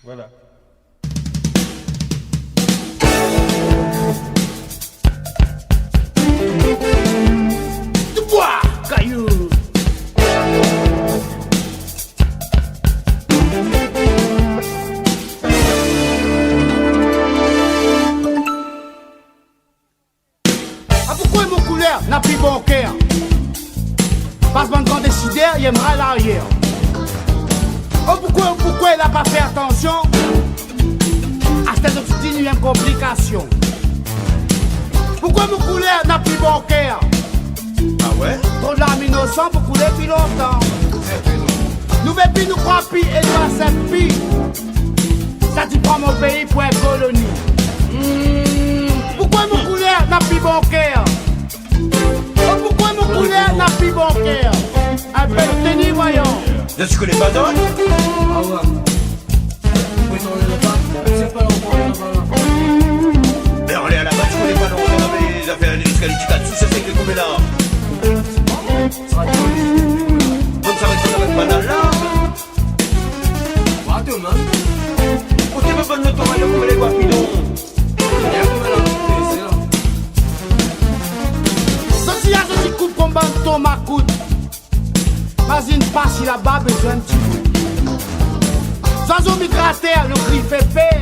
Voilà. Du bois, caillou. Ah, pourquoi mon couleur n'a plus bon cœur? Parce qu'on grand décideur, il aimera l'arrière. Oh, pourquoi il n'a pas fait attention à cette petite complication? Pourquoi mon couleur n'a plus bon cœur? Ah ouais? Trop de l'âme innocent pour couler depuis longtemps. Nous veut plus nous croire pis et nous accepte pis. Ça tu prends mon pays pour une colonie. Pourquoi mon couleur n'a plus bon cœur? Oh, pourquoi mon couleur n'a plus bon cœur? Un peu de tenue, voyons. Là, tu connais pas d'autres? Ah ouais. Oui, non, on est là-bas. C'est pas là-bas. Mais on est à la base, tu connais pas non, on avait les affaires d'escalier sous c'est que comme là. Ça va être Bonne ça va être banal là. quoi, toi, man? Pour tes bonnes notes, on va le couper les guapidons. Il y a combien là? C'est là. Ceci a ceci coupe comme banton ma coûte. Imagine pas si là-bas besoin de petit bout. Sans migrataire, le cri fait peur.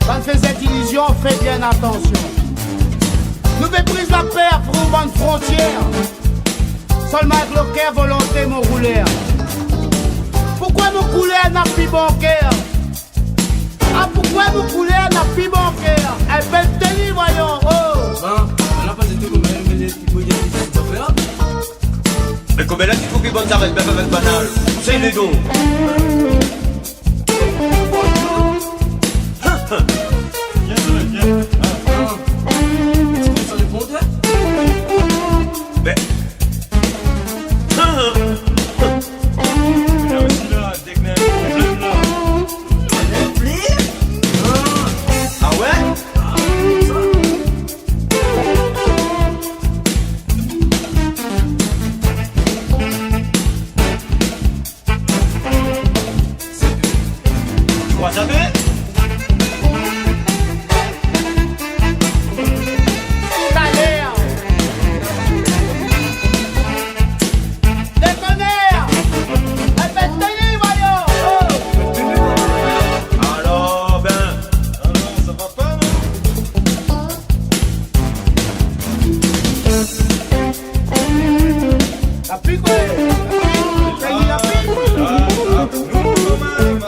Quand faisait illusion, fait bien attention. Nous méprise la paix pour une bonne frontière. Seulement avec le cœur, volonté, mon rouleur. Pourquoi mon couleur n'a plus bon cœur? Ah, pourquoi mon couleur n'a plus bon cœur? Elle peut tenir, voyons, oh! Ben, on a pas dit tout comme elle, mais il faut dire que tu fais là. Mais comme là, il faut qu'ils bonnes arrêtent même avec banal. C'est les dons. Ça dépend de toi. Mais. Là aussi, là, dès que même problème là. Ah ouais? Tu crois ça fait? Alors, ben. Alors, ça va pas, non? La pique, ouais. La pique. Nous, quand même.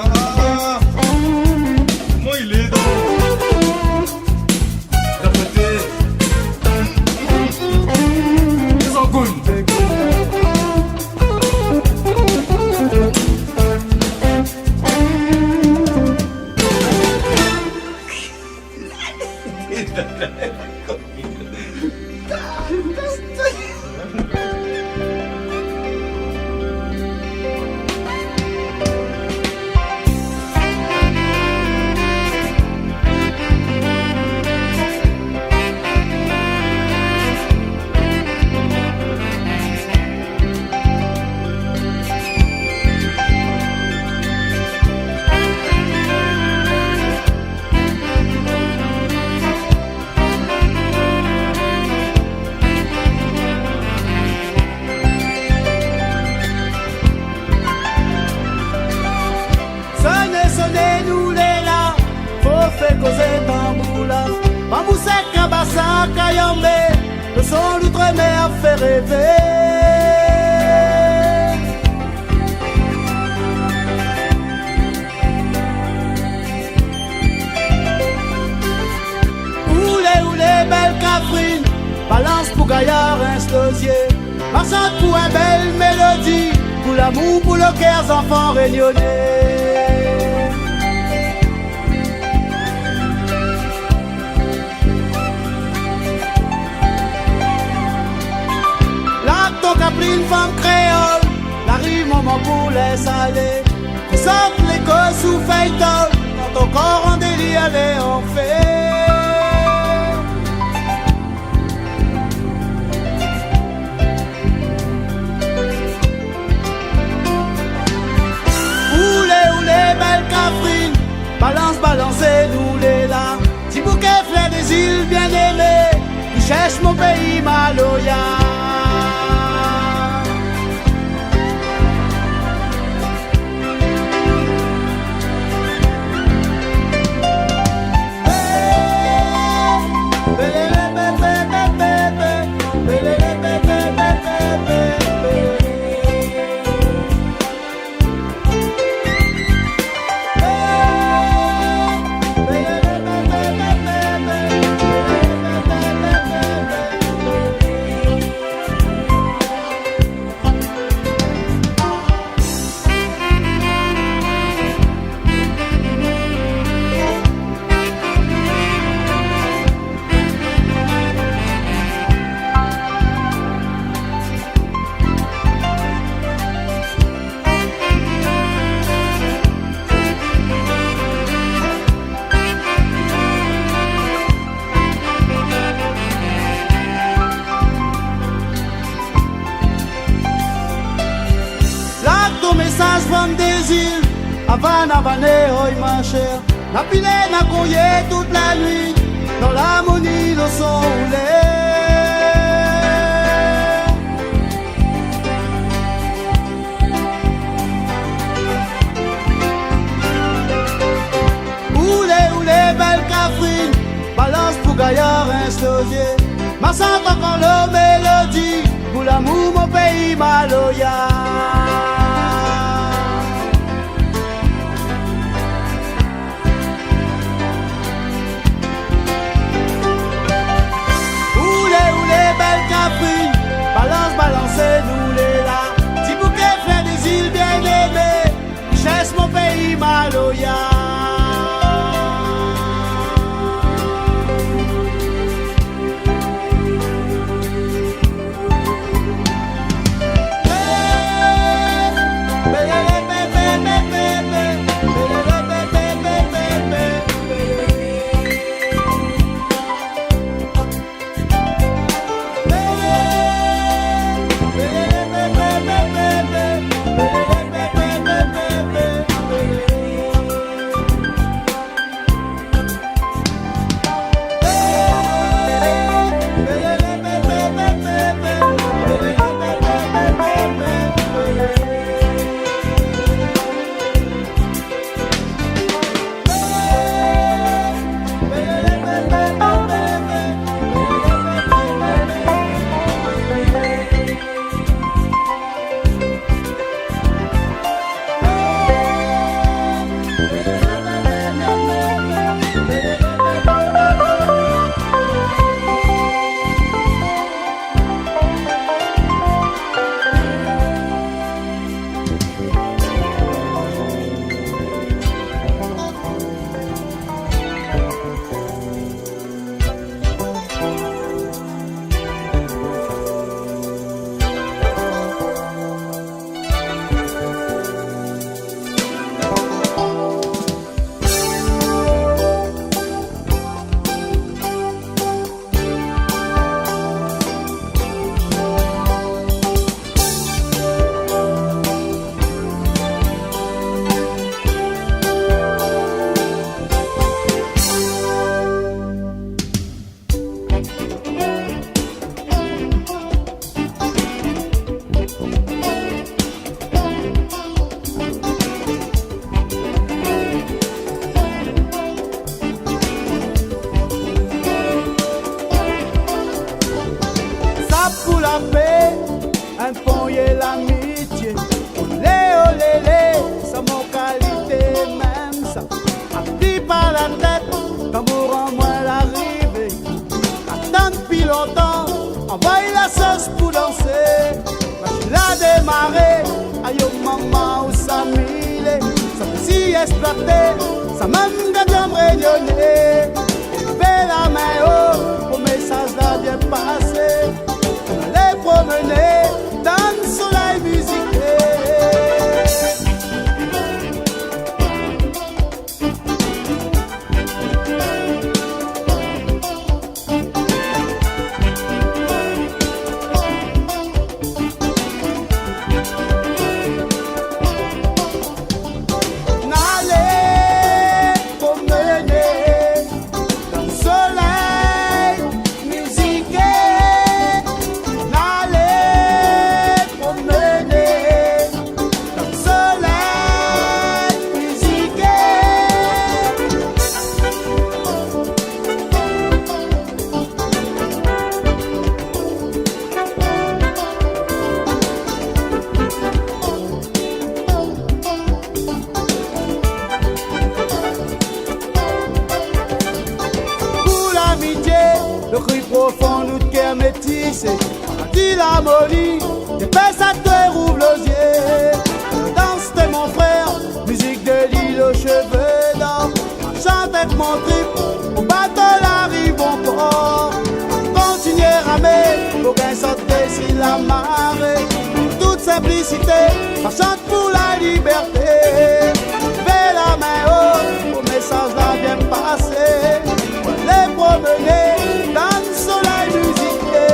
Moi, il est dans. D'un côté. Ils en coulent. Sonnez, nous les là, faut faire causer tamboula. Mamoussé, Kabassa, Kayambe, le son d'outre-mer fait rêver. Oulé, belle Catherine, balance pour gaillard instausier. Marchande pour une belle mélodie, pour l'amour, pour le cœur, enfants réunionnés. T'as pris une femme créole, la rue moment pour laisser aller. Tu sors l'école sous feuilleton, quand ton corps en délire, elle est en fait. Oulé, belle Catherine, cherche mon pays Maloya. Message from des îles, Havana, oi ma chère. La pilée n'a couillé toute la nuit, dans l'harmonie de son Oulé, belle Catherine, balance pour gaillard installé. Ma sante encore la mélodie, pour l'amour mon pays Maloya. Balancez-nous les là. Si bouquet fleurs des îles bien aimées, chasse mon pays Maloya. Envoie la sauce pour danser. La démarrer. Aïe maman ou sa mille. Ça peut si exploiter. Ça même de bien rayonner. Levez la main haut. Au message là bien passé. On allait promener dans le soleil musiqué. le cri profond nous de cœur métissé. Dit la molie, des pèses à te rouvre l'osier. Danse t'es mon frère, musique de l'île aux cheveux d'or. Chante avec mon trip, au bateau la rive au port. Continuez à ramer, faut qu'un sauter si la marée. Toute simplicité, ça chante pour la liberté. Fais la main haut, au message là bien passé. Les promener dans le soleil musiqué.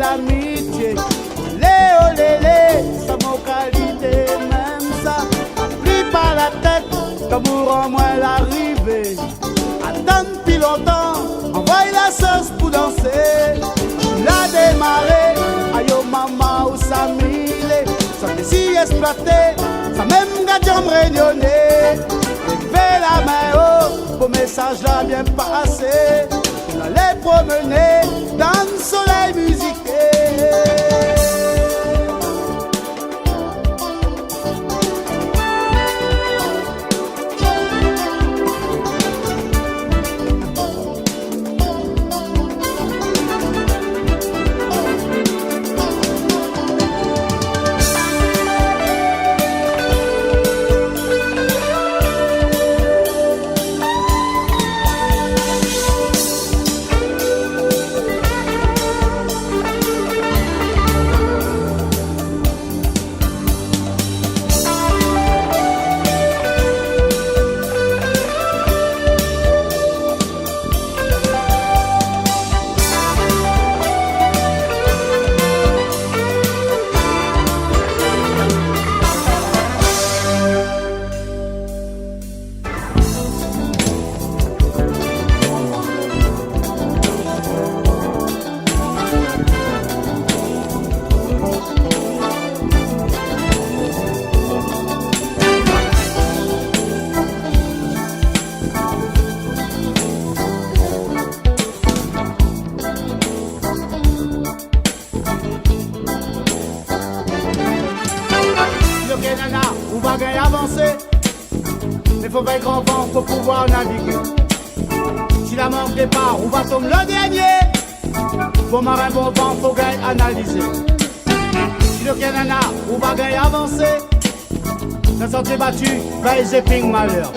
L'amitié, léo lélé, ça m'a qualité, même ça. Pris par la tête, d'amour en moins l'arrivée. Attends depuis longtemps, envoie la sauce pour danser. La démarré, aïe oh maman ou ça mille. Ça fait si exploité, ça même gâteau me réunionné. Levez la main haut, beau message là bien passé. On allait promener dans le soleil musiqué. On va gagner avancer, mais faut pas grand vent pour pouvoir naviguer. Si la manque départ, on va tomber le dernier. Bon marin, bon vent, faut gagner analyser. Si le Canada, on va gagner avancer, la santé battue, va y malheur.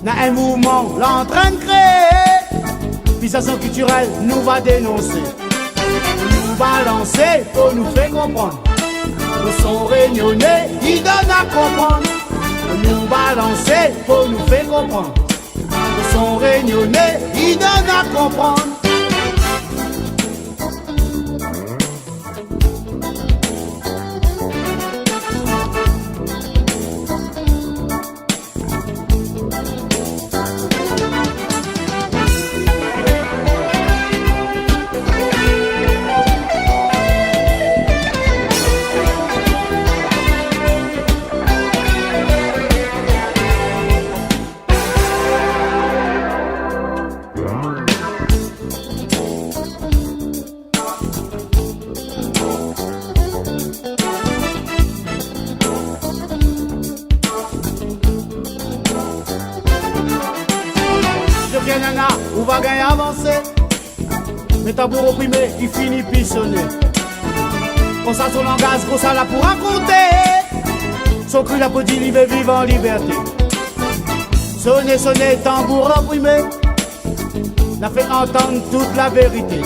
N'a un mouvement, là en train de créer, fixation culturelle, nous va dénoncer. Nous balancer, pour nous faire comprendre. Nous sommes réunionnais, ils donnent à comprendre. Nous balancer, pour nous faire comprendre. Nous sommes réunionnais, ils donnent à comprendre. Nana, on va gagner avancer. Mais tambour opprimé, il finit pissonner. On ça son langage, qu'on ça là pour raconter. Son cru la petite il veut vivre en liberté. Sonner, sonner, tambour opprimé. N'a fait entendre toute la vérité.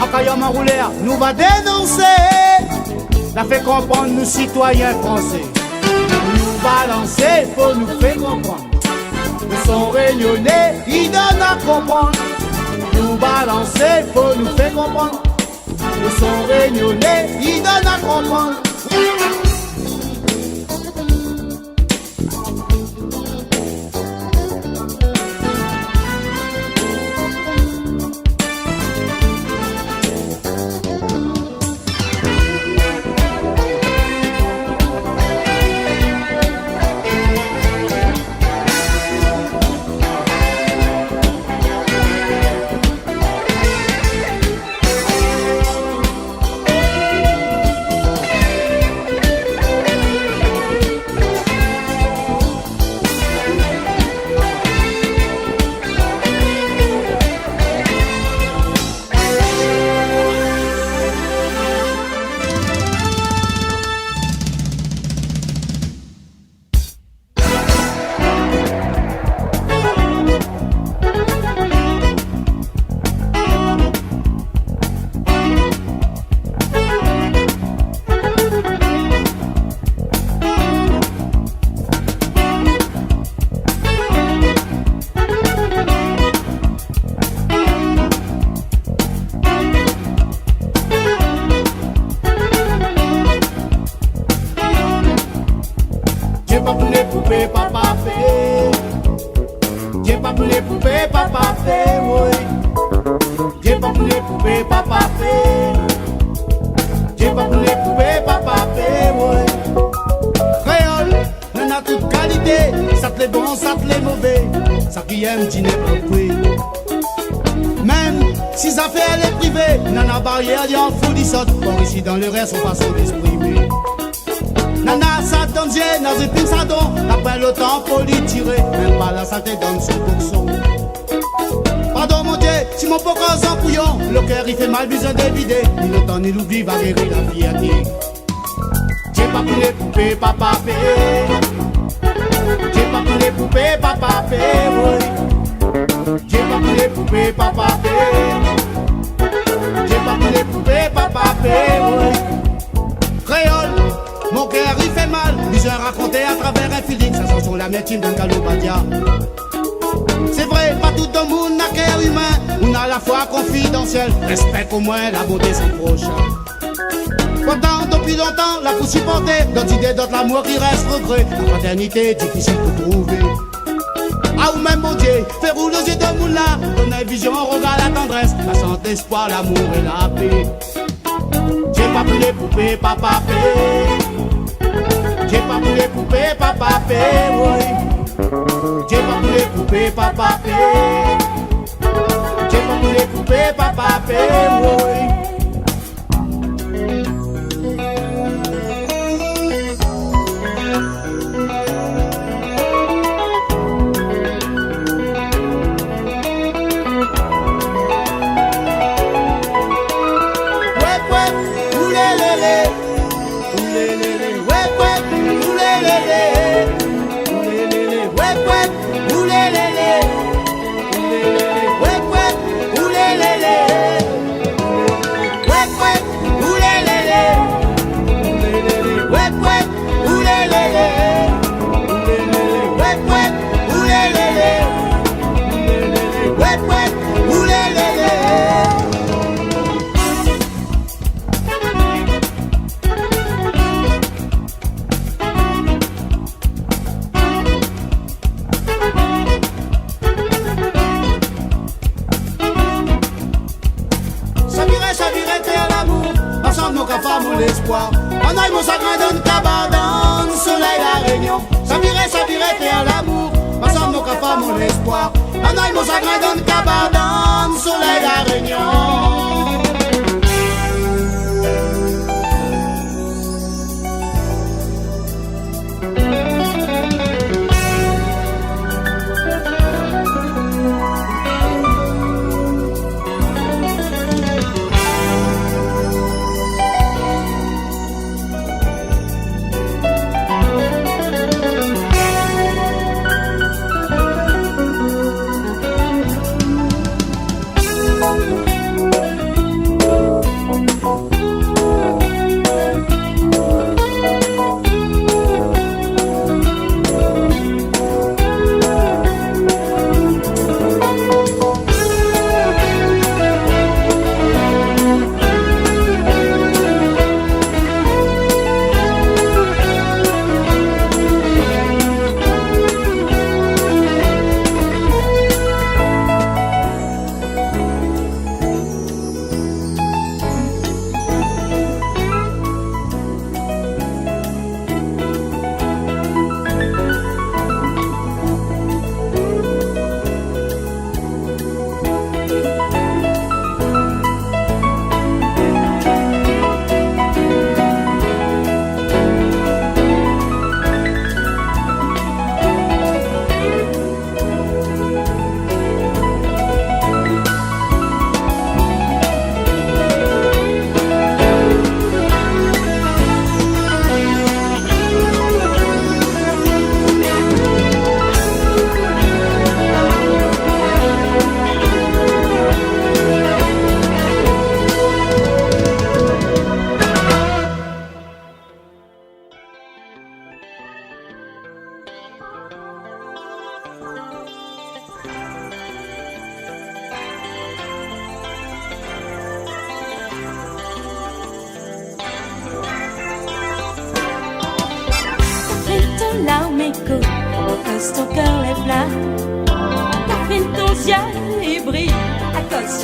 En caillant en rouleur, nous va dénoncer. Ça fait comprendre nous citoyens français. Nous balancer, faut nous faire comprendre. Nous sommes réunionnais, ils donnent à comprendre. Nous balancer, faut nous faire comprendre. Nous sommes réunionnais, ils donnent à comprendre. Dans le reste, on passe d'exprimer. Nana, ça donne Dieu, dans une pine, ça donne. Après le temps, faut lui tirer. Même pas la santé donne son boxon. Pardon, mon Dieu, si mon poker sans couillon, le cœur il fait mal, besoin d'évider. Ni le temps, ni l'oubli, va guérir la fierté. J'ai pas pour les poupées, papa, j'ai pas pour les poupées, papa, oui. J'ai pas pour les poupées, papa, j'ai pas pour les poupées, papa, oui. Créole, mon cœur il fait mal. Besoin raconter à travers un feeling. Ça sent sur la médecine d'un Galobadia. C'est vrai, pas tout le monde n'a cœur humain. On a la foi confidentielle. Respecte au moins la beauté sans prochain. Pourtant, depuis longtemps, la pousse supporter. D'autres idées, d'autres l'amour qui reste regret. La fraternité, difficile de trouver. Ah ou même mon Dieu, fais rouler aux yeux de moulin. Donne une vision, regarde la tendresse. La santé, l'espoir, l'amour et la paix. J'ai pas pour les poupées, papa, j'ai pas pour les poupées, papa, oui. J'ai pas pour les poupées, papa, j'ai pas pour les poupées, papa, oui. L'espoir, on aille mon chagrin donne cabane, soleil la réunion. Ça virait, t'es à l'amour. Ensemble nos cafards, mon espoir. On aille mon chagrin donne cabane, soleil la réunion.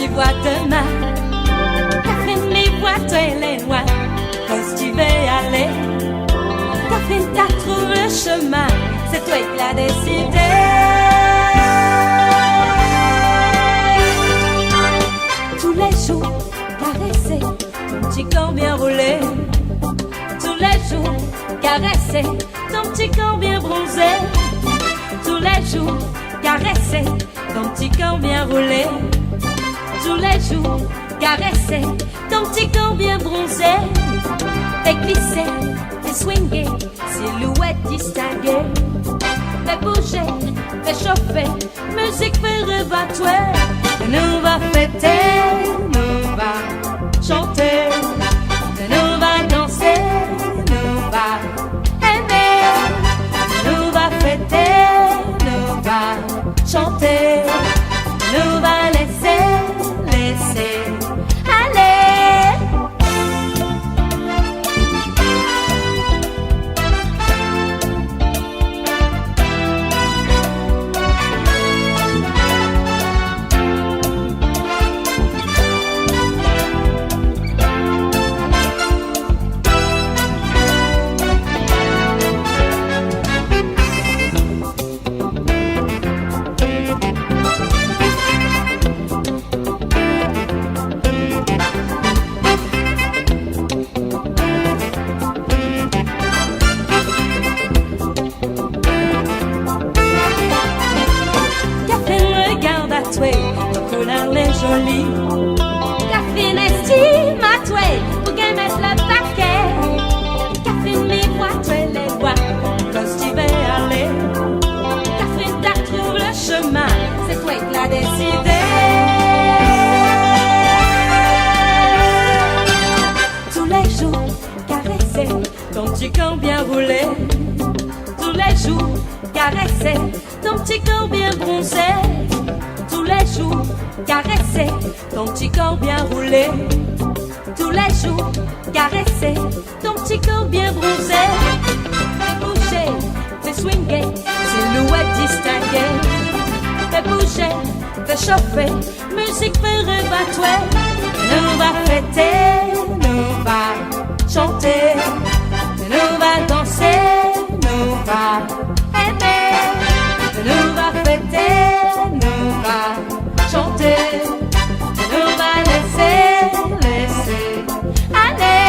tu vois demain. Catherine, les voix, toi et les loin. Quand tu veux aller, Catherine, t'as trouvé le chemin. C'est toi qui l'as décidé. Tous les jours, caresser ton petit corps bien roulé. Tous les jours, caresser ton petit corps bien bronzé. Tous les jours, caresser ton petit corps bien roulé. Tous les jours, caresser ton petit corps bien bronzé. Fais glisser, fais swinguer, silhouette distinguée. Fais bouger, fais chauffer, musique fait rebattre. Nous va fêter, nous va chanter, nous va danser, nous va aimer. Nous va fêter, nous va chanter, nous va laisser aller. Jolie. Catherine estime à toi pour qu'elle mette le paquet. Catherine les voix, toi les voix, quand tu veux aller. Catherine t'as trouvé le chemin, c'est toi qui l'as décidé. Tous les jours, caresser ton petit corps bien roulé. Tous les jours, caresser ton petit corps bien bronzé. Tous les jours, caresser ton petit corps bien roulé. Tous les jours, caresser ton petit corps bien bronzé. Fais bouger, fais swinguer, silhouette distinguée. Fais bouger, fais chauffer, musique fait rebattre. Nous va fêter, nous va chanter, nous va danser, nous va aimer. Nous va fêter, nous va chanter, nous va laisser aller.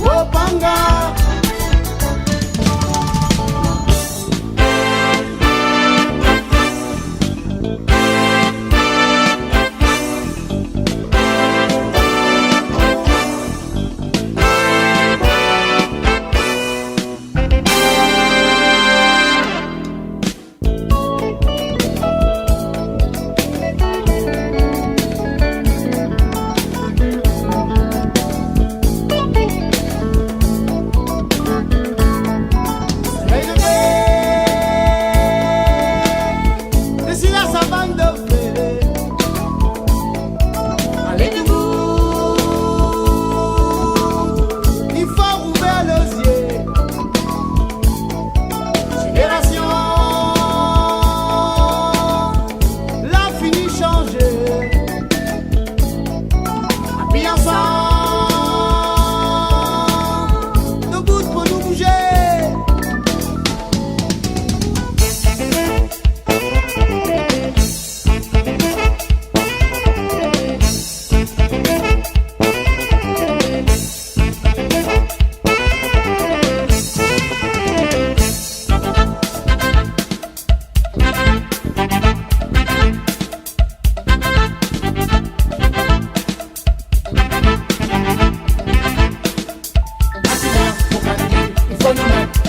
Wopanga.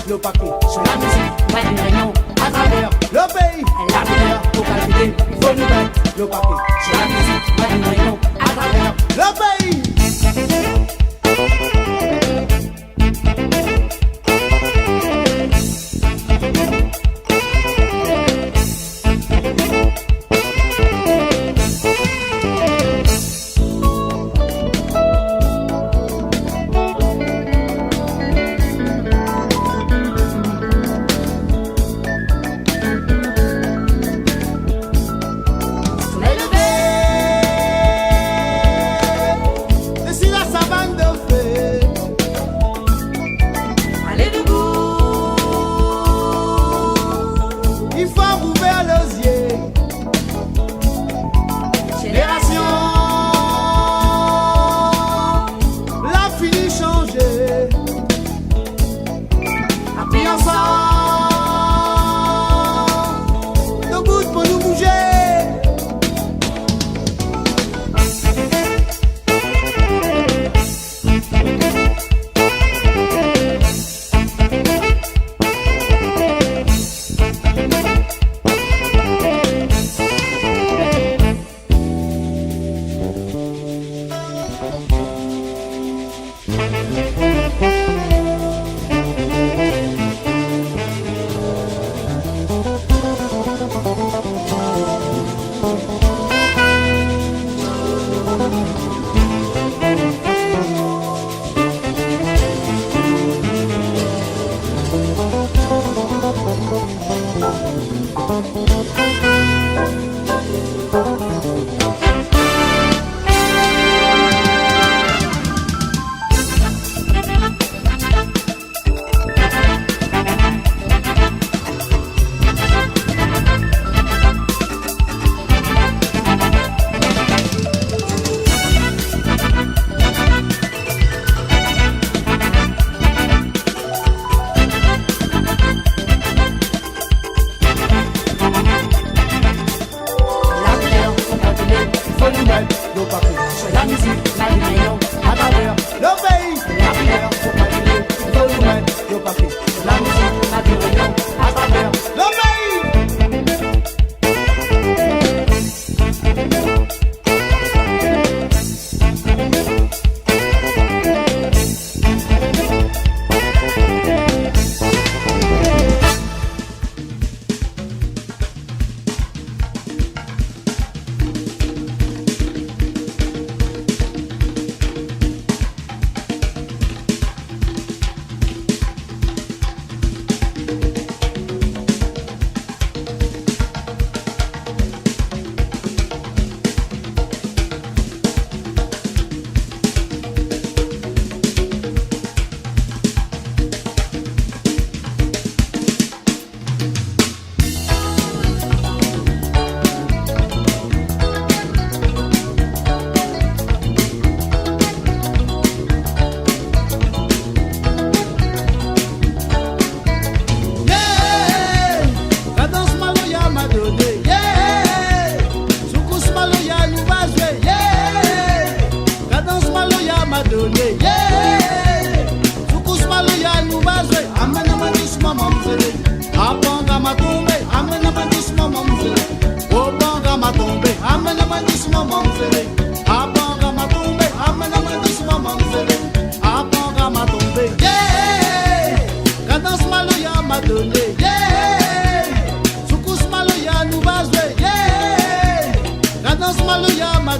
Le paquet sur la musique, pas une réunion à travers le pays. La meilleure pour calculer, il faut nous mettre le paquet sur la musique, pas une réunion à travers le pays.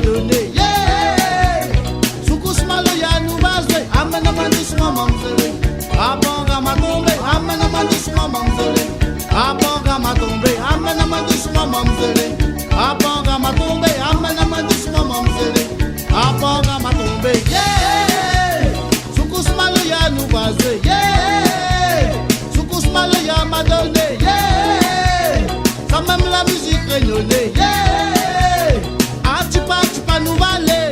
donné, yeah. Soukous maloya nous basé, amena mandisma mamzele. Abonga matombe, amena mandisma mamzele. Abonga matombe, amena mandisma mamzele. Abonga matombe, amena mandisma mamzele. Abonga matombe, yeah. Soukous maloya nous basé, yeah. Soukous maloya m'a donné, yeah. Ça même la musique régnonnée, yeah. Ah tu pas nous valer.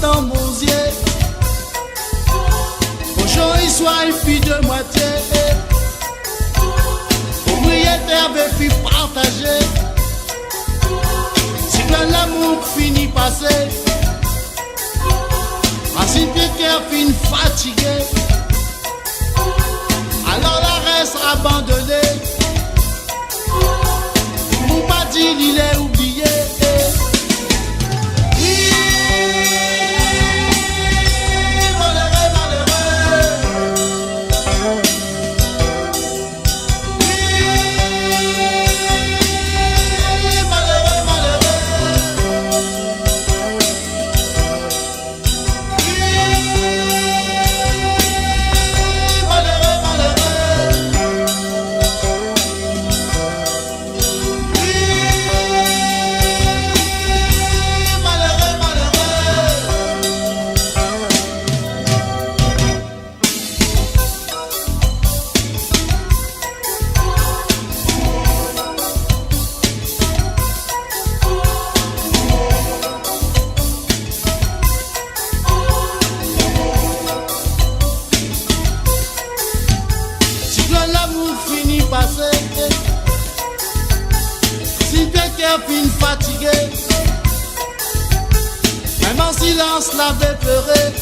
Dans mon yeux, aujourd'hui soit une fille de moitié. Propriétaire veut puis partager. Si quand l'amour finit passer, ainsi pied cœur finit fatigué, alors la reste abandonnée. Mon pas dire il est oublié. finit passer. Si quelqu'un finit fatigué, même en silence l'avait pleuré,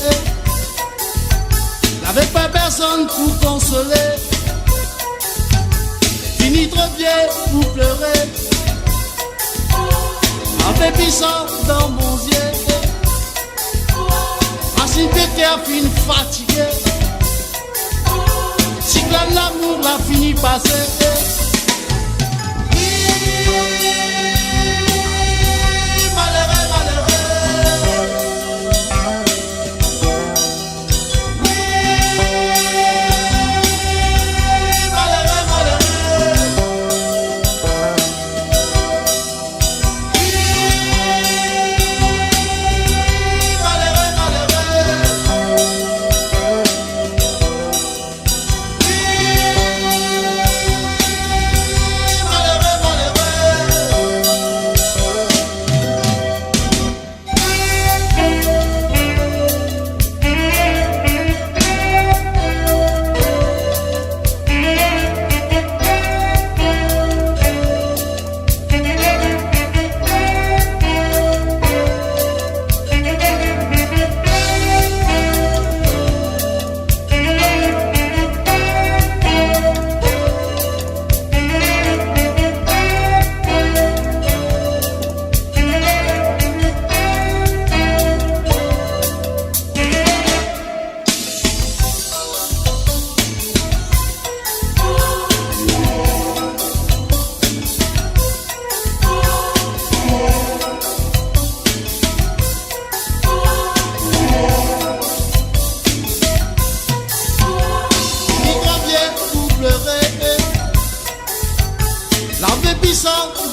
n'avait pas personne pour consoler. Fini trop vieux pour pleurer, en pépissant dans mon yeux. Si quelqu'un finit fatigué, si l'amour l'a fini passer. Malheureux, malheureux. Malheureux,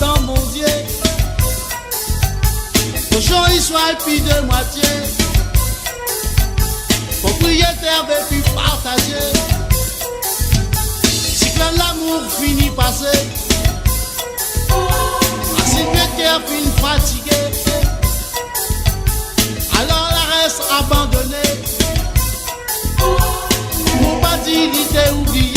dans mon Dieu, cochon il soit puis de moitié, propriétaire veut plus partager. Si quand l'amour finit passer, si quelqu'un finit fatigué, alors la reste abandonnée. Mon pas dit il était oublié.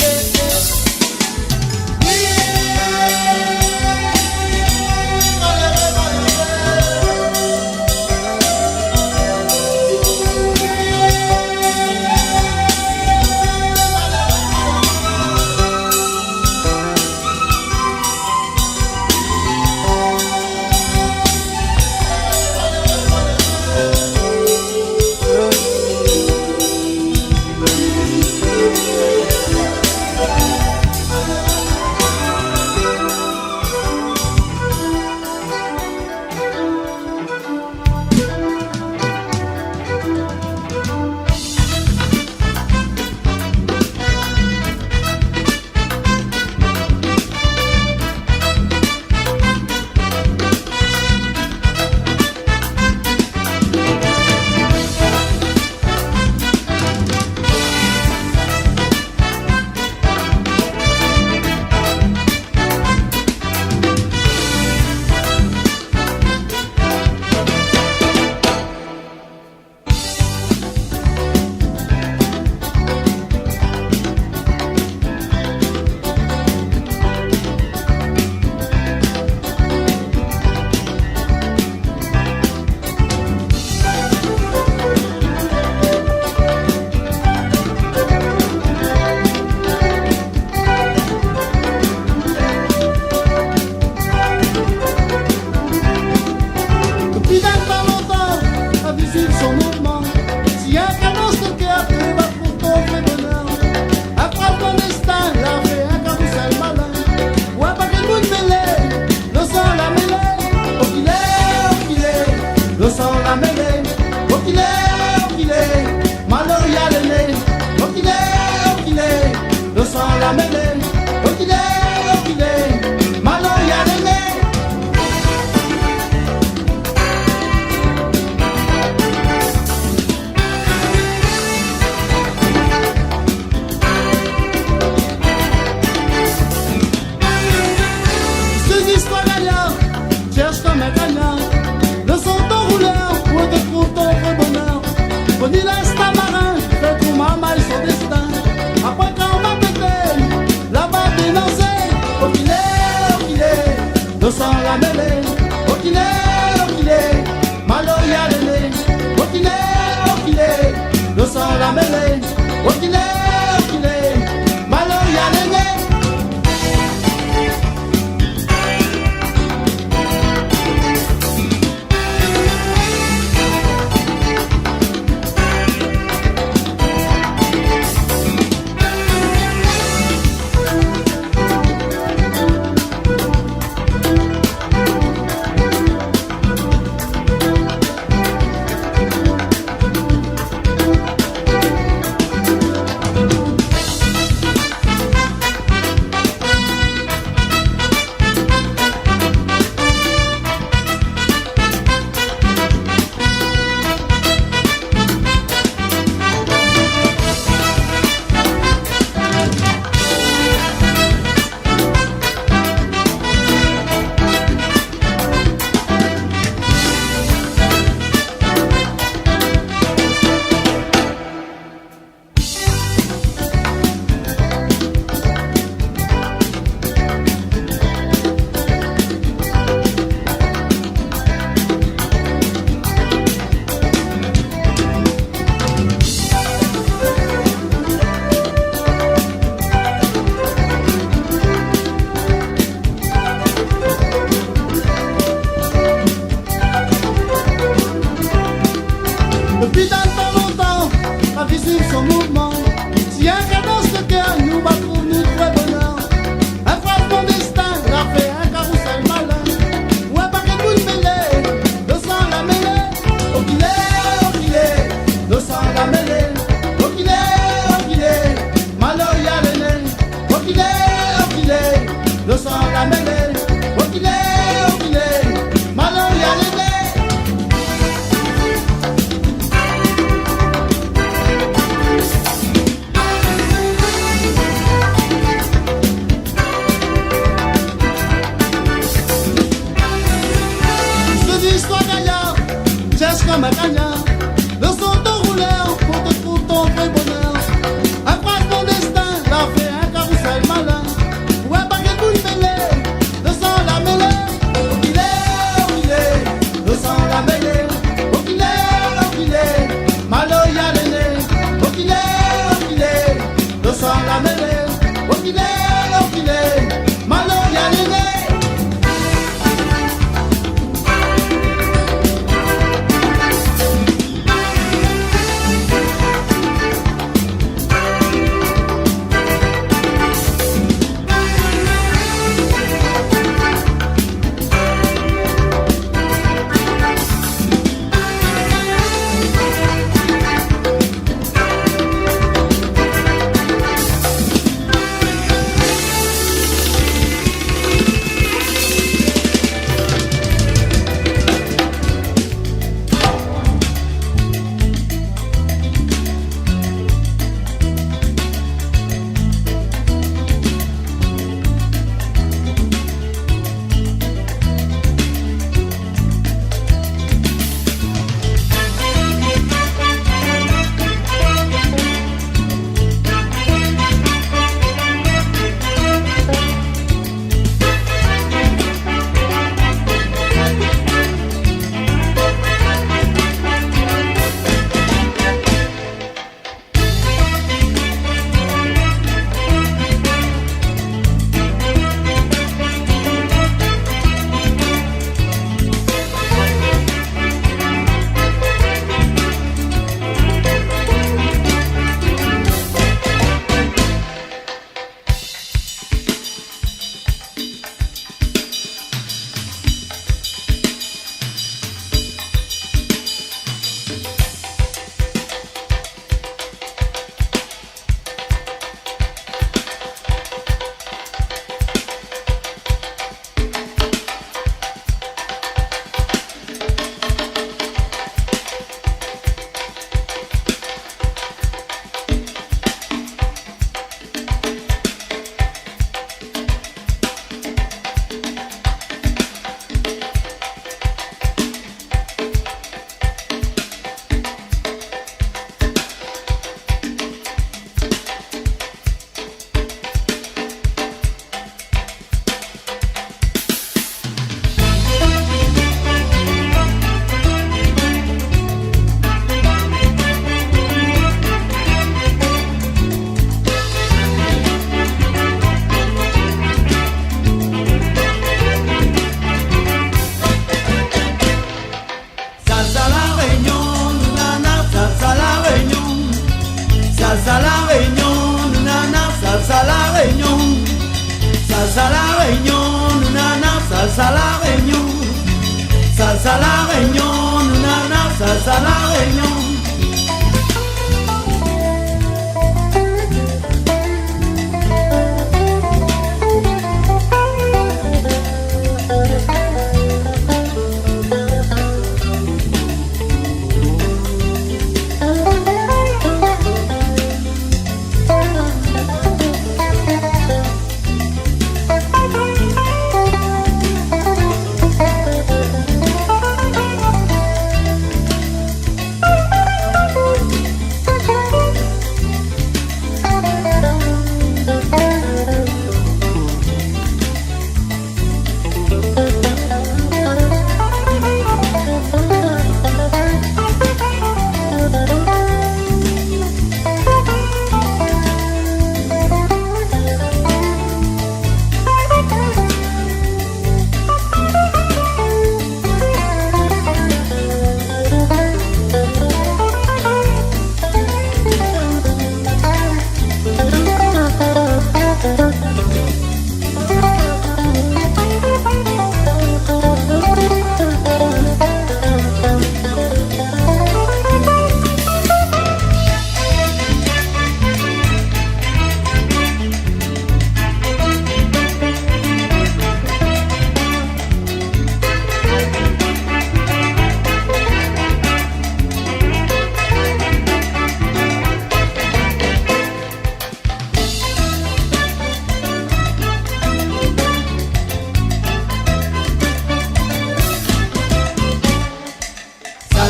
salsa la réunion, nana, salsa la réunion.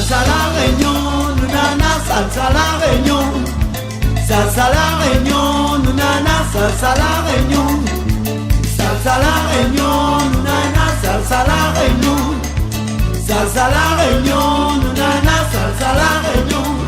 Salsa la réunion, nana, salsa la réunion. Salsa la réunion, nana, salsa la réunion. Salsa la réunion, nana, salsa la réunion. Salsa la réunion, nana, salsa la réunion.